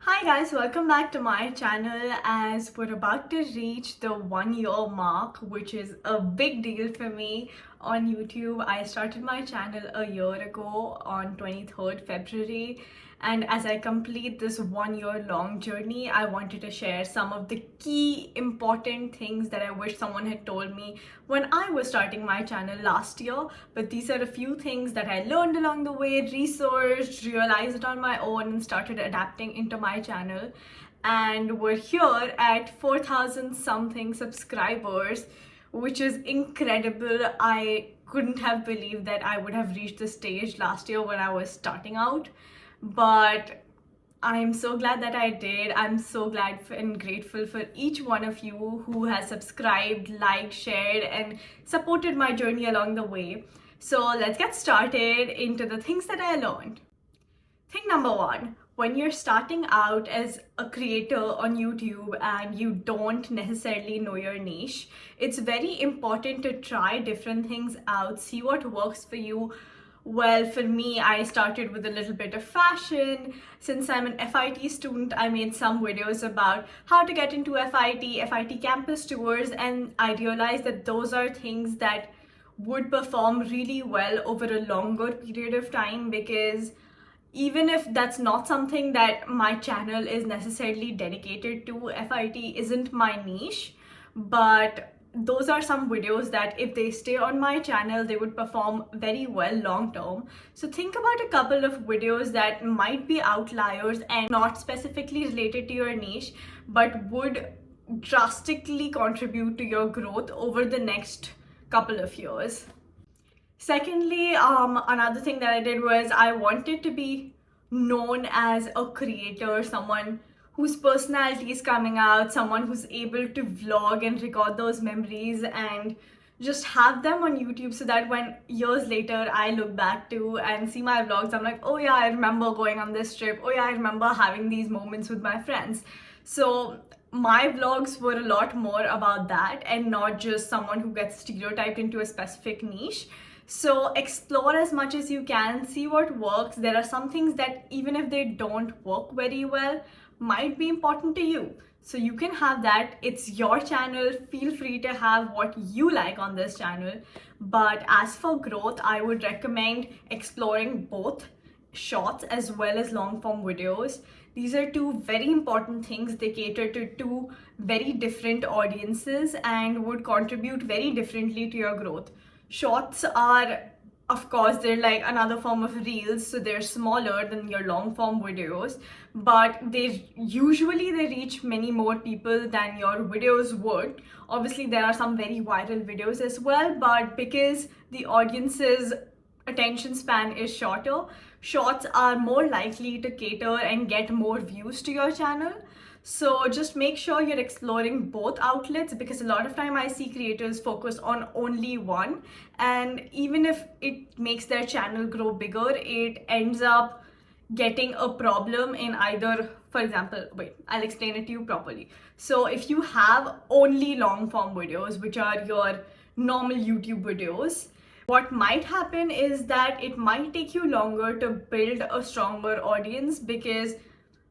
Hi guys, welcome back to my channel as we're about to reach the 1 year mark, which is a big deal for me on YouTube. I started my channel a year ago on 23rd February, and as I complete this 1 year long journey, I wanted to share some of the key important things that I wish someone had told me when I was starting my channel last year. But these are a few things that I learned along the way, researched, realized on my own, and started adapting into my channel. And we're here at 4,000 something subscribers, which is incredible. I couldn't have believed that I would have reached this stage last year when I was starting out, but I'm so glad that I did. I'm so glad and grateful for each one of you who has subscribed, liked, shared, and supported my journey along the way. So let's get started into the things that I learned. Thing number one, when you're starting out as a creator on YouTube and you don't necessarily know your niche, it's very important to try different things out, see what works for you. Well, for me, I started with a little bit of fashion. Since I'm an FIT student, I made some videos about how to get into FIT campus tours, and I realized that those are things that would perform really well over a longer period of time, because even if that's not something that my channel is necessarily dedicated to, FIT isn't my niche, but those are some videos that if they stay on my channel, they would perform very well long term. So think about a couple of videos that might be outliers and not specifically related to your niche, but would drastically contribute to your growth over the next couple of years. Secondly, another thing that I did was I wanted to be known as a creator, someone whose personality is coming out, someone who's able to vlog and record those memories and just have them on YouTube, so that when years later I look back to and see my vlogs, I'm like, oh yeah, I remember going on this trip. Oh yeah, I remember having these moments with my friends. So my vlogs were a lot more about that and not just someone who gets stereotyped into a specific niche. So explore as much as you can, see what works. There are some things that even if they don't work very well, might be important to you. So you can have that. It's your channel. Feel free to have what you like on this channel. But as for growth, I would recommend exploring both shorts as well as long form videos. These are two very important things. They cater to two very different audiences and would contribute very differently to your growth. Shorts are, of course, they're like another form of reels, so they're smaller than your long form videos, but they reach many more people than your videos would. Obviously there are some very viral videos as well, but because the audience's attention span is shorter, shorts are more likely to cater and get more views to your channel. So just make sure you're exploring both outlets, because a lot of time I see creators focus on only one, and even if it makes their channel grow bigger, it ends up getting a problem in either, for example, wait, I'll explain it to you properly. So if you have only long form videos, which are your normal YouTube videos, what might happen is that it might take you longer to build a stronger audience, because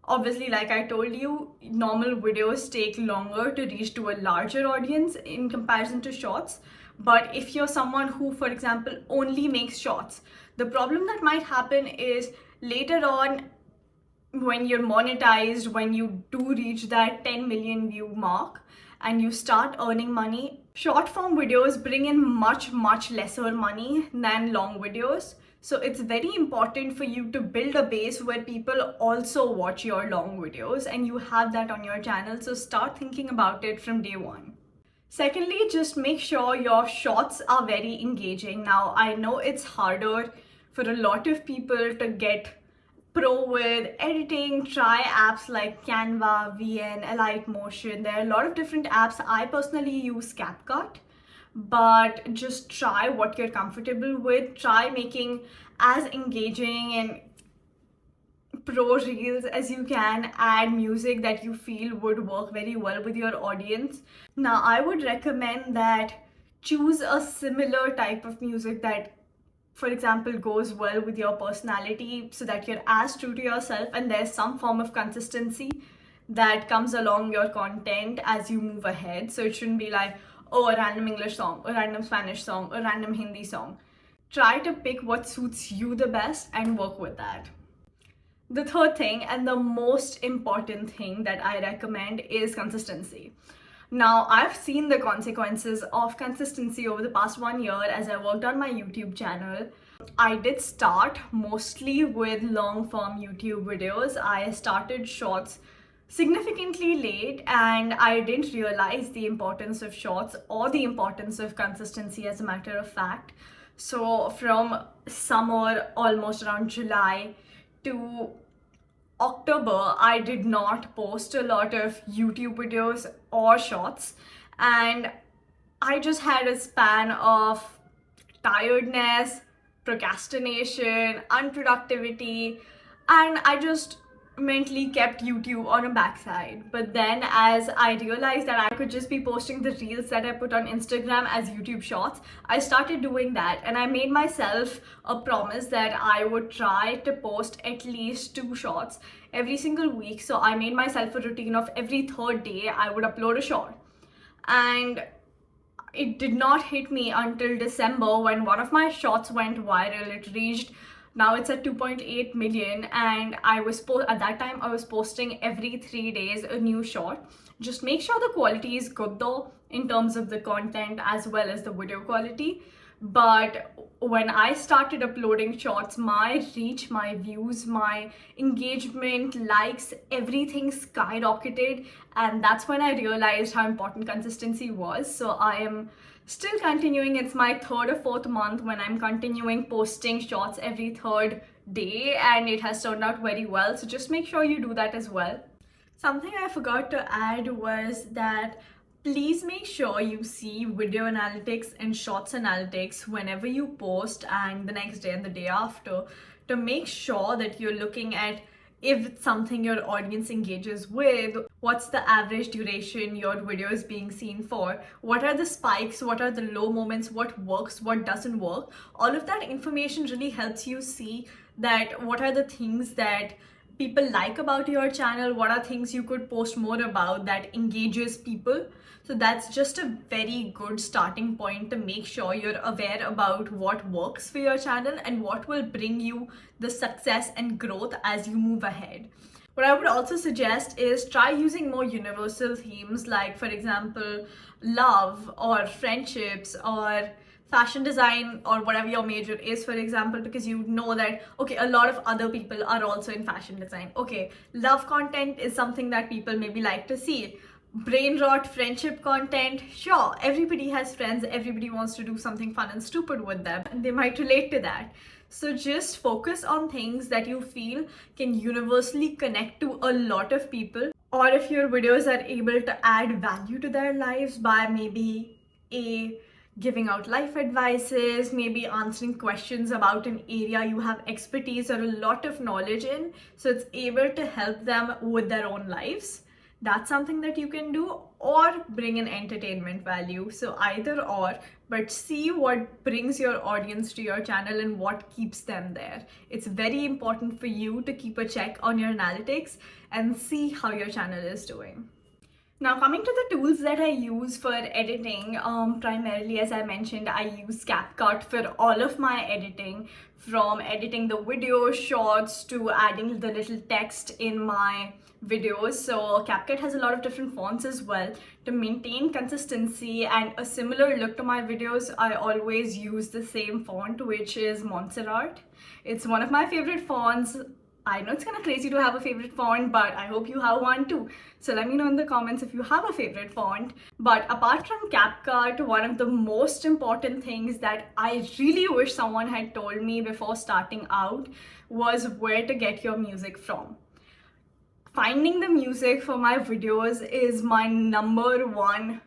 obviously, like I told you, normal videos take longer to reach to a larger audience in comparison to shorts. But if you're someone who, for example, only makes shorts, the problem that might happen is later on, when you're monetized, when you do reach that 10 million view mark and you start earning money, short form videos bring in much lesser money than long videos. So it's very important for you to build a base where people also watch your long videos and you have that on your channel. So start thinking about it from day one. Secondly, just make sure your shorts are very engaging. Now, I know it's harder for a lot of people to get pro with editing. Try apps like Canva, VN, Elite Motion. There are a lot of different apps. I personally use CapCut, but just try what you're comfortable with. Try making as engaging and pro reels as you can. Add music that you feel would work very well with your audience. Now, I would recommend that choose a similar type of music that for example, goes well with your personality, so that you're as true to yourself and there's some form of consistency that comes along your content as you move ahead. So it shouldn't be like, oh, a random English song, a random Spanish song, a random Hindi song. Try to pick what suits you the best and work with that. The third thing, and the most important thing that I recommend, is consistency. Now, I've seen the consequences of consistency over the past 1 year as I worked on my YouTube channel. I did start mostly with long form YouTube videos. I started shorts significantly late, and I didn't realize the importance of shorts or the importance of consistency, as a matter of fact. So from summer, almost around July, to October, I did not post a lot of YouTube videos or shorts, and I just had a span of tiredness, procrastination, unproductivity, and I just mentally kept YouTube on a backside. But then, as I realized that I could just be posting the reels that I put on Instagram as YouTube shorts, I started doing that, and I made myself a promise that I would try to post at least 2 shorts every single week. So I made myself a routine of every third day I would upload a short. And it did not hit me until December, when one of my shorts went viral. It reached, now it's at 2.8 million, and at that time I was posting every 3 days a new short. Just make sure the quality is good though, in terms of the content as well as the video quality. But when I started uploading shorts, my reach, my views, my engagement, likes, everything skyrocketed, and that's when I realized how important consistency was. So I am still continuing. It's my third or fourth month when I'm continuing posting shorts every third day, and it has turned out very well. So just make sure you do that as well. Something I forgot to add was that please make sure you see video analytics and shorts analytics whenever you post, and the next day and the day after, to make sure that you're looking at if it's something your audience engages with, what's the average duration your video is being seen for, what are the spikes, what are the low moments, what works, what doesn't work. All of that information really helps you see that what are the things that people like about your channel, what are things you could post more about that engages people. So that's just a very good starting point to make sure you're aware about what works for your channel and what will bring you the success and growth as you move ahead. What I would also suggest is try using more universal themes, like for example, love or friendships or fashion design, or whatever your major is, for example, because you know that, okay, a lot of other people are also in fashion design. Okay, love content is something that people maybe like to see. Brain rot friendship content, sure, everybody has friends, everybody wants to do something fun and stupid with them, and they might relate to that. So just focus on things that you feel can universally connect to a lot of people, or if your videos are able to add value to their lives by maybe giving out life advices, maybe answering questions about an area you have expertise or a lot of knowledge in, so it's able to help them with their own lives. That's something that you can do, or bring an entertainment value. So either or, but see what brings your audience to your channel and what keeps them there. It's very important for you to keep a check on your analytics and see how your channel is doing. Now, coming to the tools that I use for editing, primarily, as I mentioned, I use CapCut for all of my editing, from editing the video shorts to adding the little text in my videos. So CapCut has a lot of different fonts as well. To maintain consistency and a similar look to my videos, I always use the same font, which is Montserrat. It's one of my favorite fonts. I know it's kind of crazy to have a favorite font, but I hope you have one too. So let me know in the comments if you have a favorite font. But apart from CapCut, one of the most important things that I really wish someone had told me before starting out was where to get your music from. Finding the music for my videos is my number one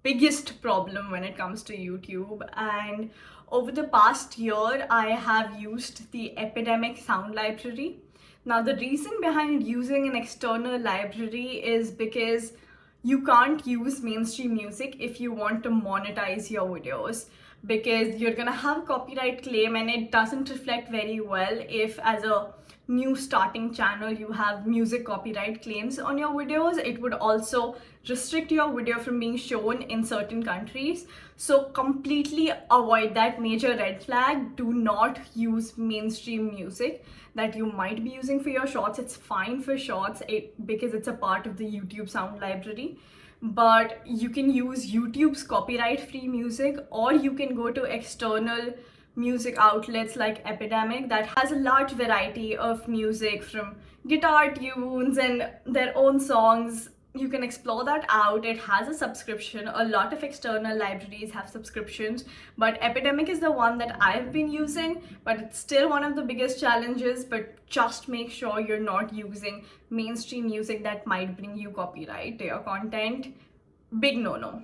biggest problem when it comes to YouTube. And over the past year, I have used the Epidemic Sound Library. Now, the reason behind using an external library is because you can't use mainstream music if you want to monetize your videos. because you're gonna have copyright claim, and it doesn't reflect very well if as a new starting channel you have music copyright claims on your videos. It would also restrict your video from being shown in certain countries. So completely avoid that major red flag. Do not use mainstream music that you might be using for your shorts. It's fine for shorts because it's a part of the YouTube sound library, but you can use YouTube's copyright free music, or you can go to external music outlets like Epidemic that has a large variety of music from guitar tunes and their own songs. You can explore that out. It has a subscription. A lot of external libraries have subscriptions, but Epidemic is the one that I've been using, but it's still one of the biggest challenges. But just make sure you're not using mainstream music that might bring you copyright to your content. Big no-no.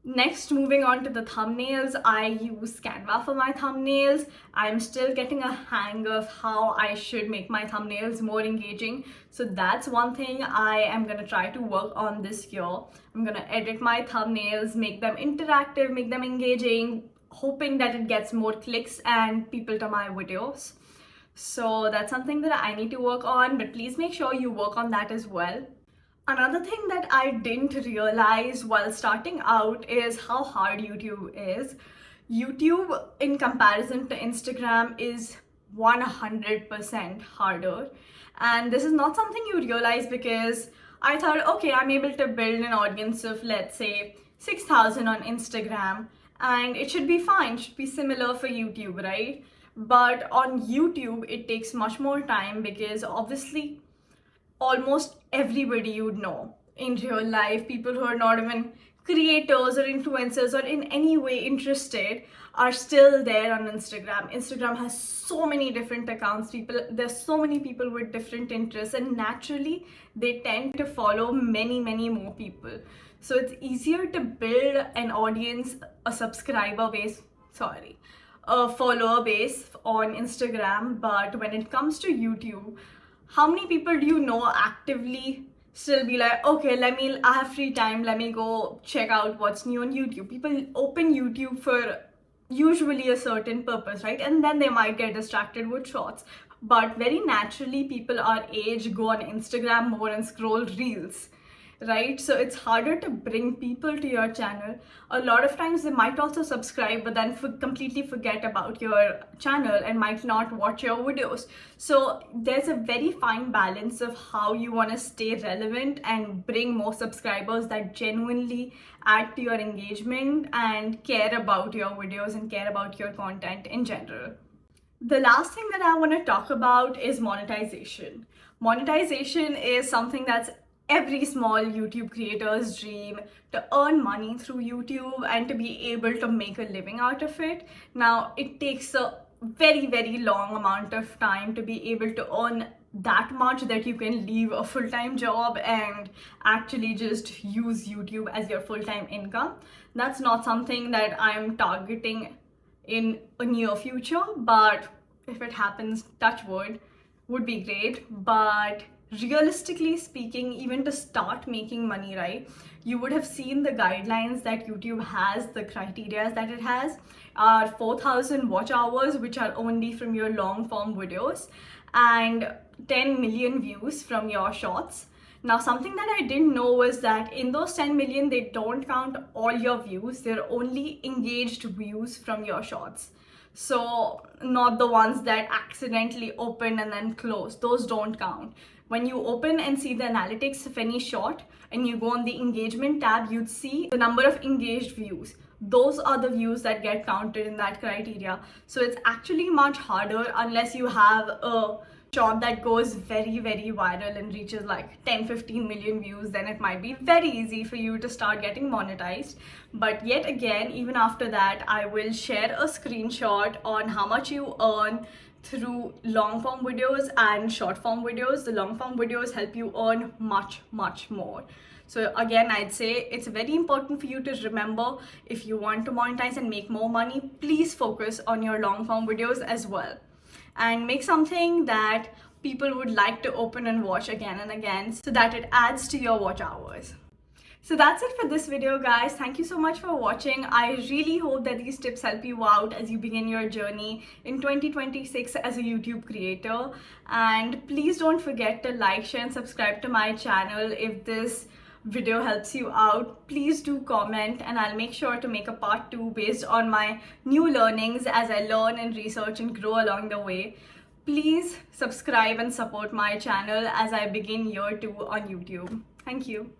Next, moving on to the thumbnails, I use Canva for my thumbnails. I'm still getting a hang of how I should make my thumbnails more engaging. So that's one thing I am gonna try to work on this year. I'm gonna edit my thumbnails, make them interactive, make them engaging, hoping that it gets more clicks and people to my videos. So that's something that I need to work on, but please make sure you work on that as well. Another thing that I didn't realize while starting out is how hard YouTube is. YouTube, in comparison to Instagram, is 100% harder. And this is not something you realize, because I thought, okay, I'm able to build an audience of, let's say, 6,000 on Instagram, and it should be fine, should be similar for YouTube, right? But on YouTube, it takes much more time, because obviously, almost everybody you'd know in real life, people who are not even creators or influencers or in any way interested, are still there on Instagram. Instagram has so many different accounts. There's so many people with different interests, and naturally they tend to follow many more people. So it's easier to build an audience, a follower base on Instagram. But when it comes to YouTube, how many people do you know actively still be like, okay, I have free time, let me go check out what's new on YouTube? People open YouTube for usually a certain purpose, right? And then they might get distracted with shorts. But very naturally, people our age go on Instagram more and scroll reels, right? So it's harder to bring people to your channel. A lot of times they might also subscribe, but then completely forget about your channel and might not watch your videos. So there's a very fine balance of how you want to stay relevant and bring more subscribers that genuinely add to your engagement and care about your videos and care about your content in general. The last thing that I want to talk about is monetization. Monetization is something that's every small YouTube creator's dream, to earn money through YouTube and to be able to make a living out of it. Now, it takes a very long amount of time to be able to earn that much that you can leave a full-time job and actually just use YouTube as your full-time income. That's not something that I'm targeting in a near future, but if it happens, touch wood, would be great. But realistically speaking, even to start making money, right, you would have seen the guidelines that YouTube has, the criteria that it has are 4,000 watch hours, which are only from your long form videos, and 10 million views from your shorts. Now, something that I didn't know was that in those 10 million, they don't count all your views. They're only engaged views from your shorts. So not the ones that accidentally open and then close. Those don't count. When you open and see the analytics of any short and you go on the engagement tab, you'd see the number of engaged views. Those are the views that get counted in that criteria. So it's actually much harder unless you have a short that goes very viral and reaches like 10-15 million views. Then it might be very easy for you to start getting monetized. But yet again, even after that, I will share a screenshot on how much you earn through long form videos and short form videos. The long form videos help you earn much more. So again, I'd say it's very important for you to remember, if you want to monetize and make more money, please focus on your long form videos as well, and make something that people would like to open and watch again and again, so that it adds to your watch hours. So that's it for this video, guys. Thank you so much for watching. I really hope that these tips help you out as you begin your journey in 2026 as a YouTube creator. And please don't forget to like, share and subscribe to my channel if this video helps you out. Please do comment, and I'll make sure to make a part 2 based on my new learnings as I learn and research and grow along the way. Please subscribe and support my channel as I begin year 2 on YouTube. Thank you.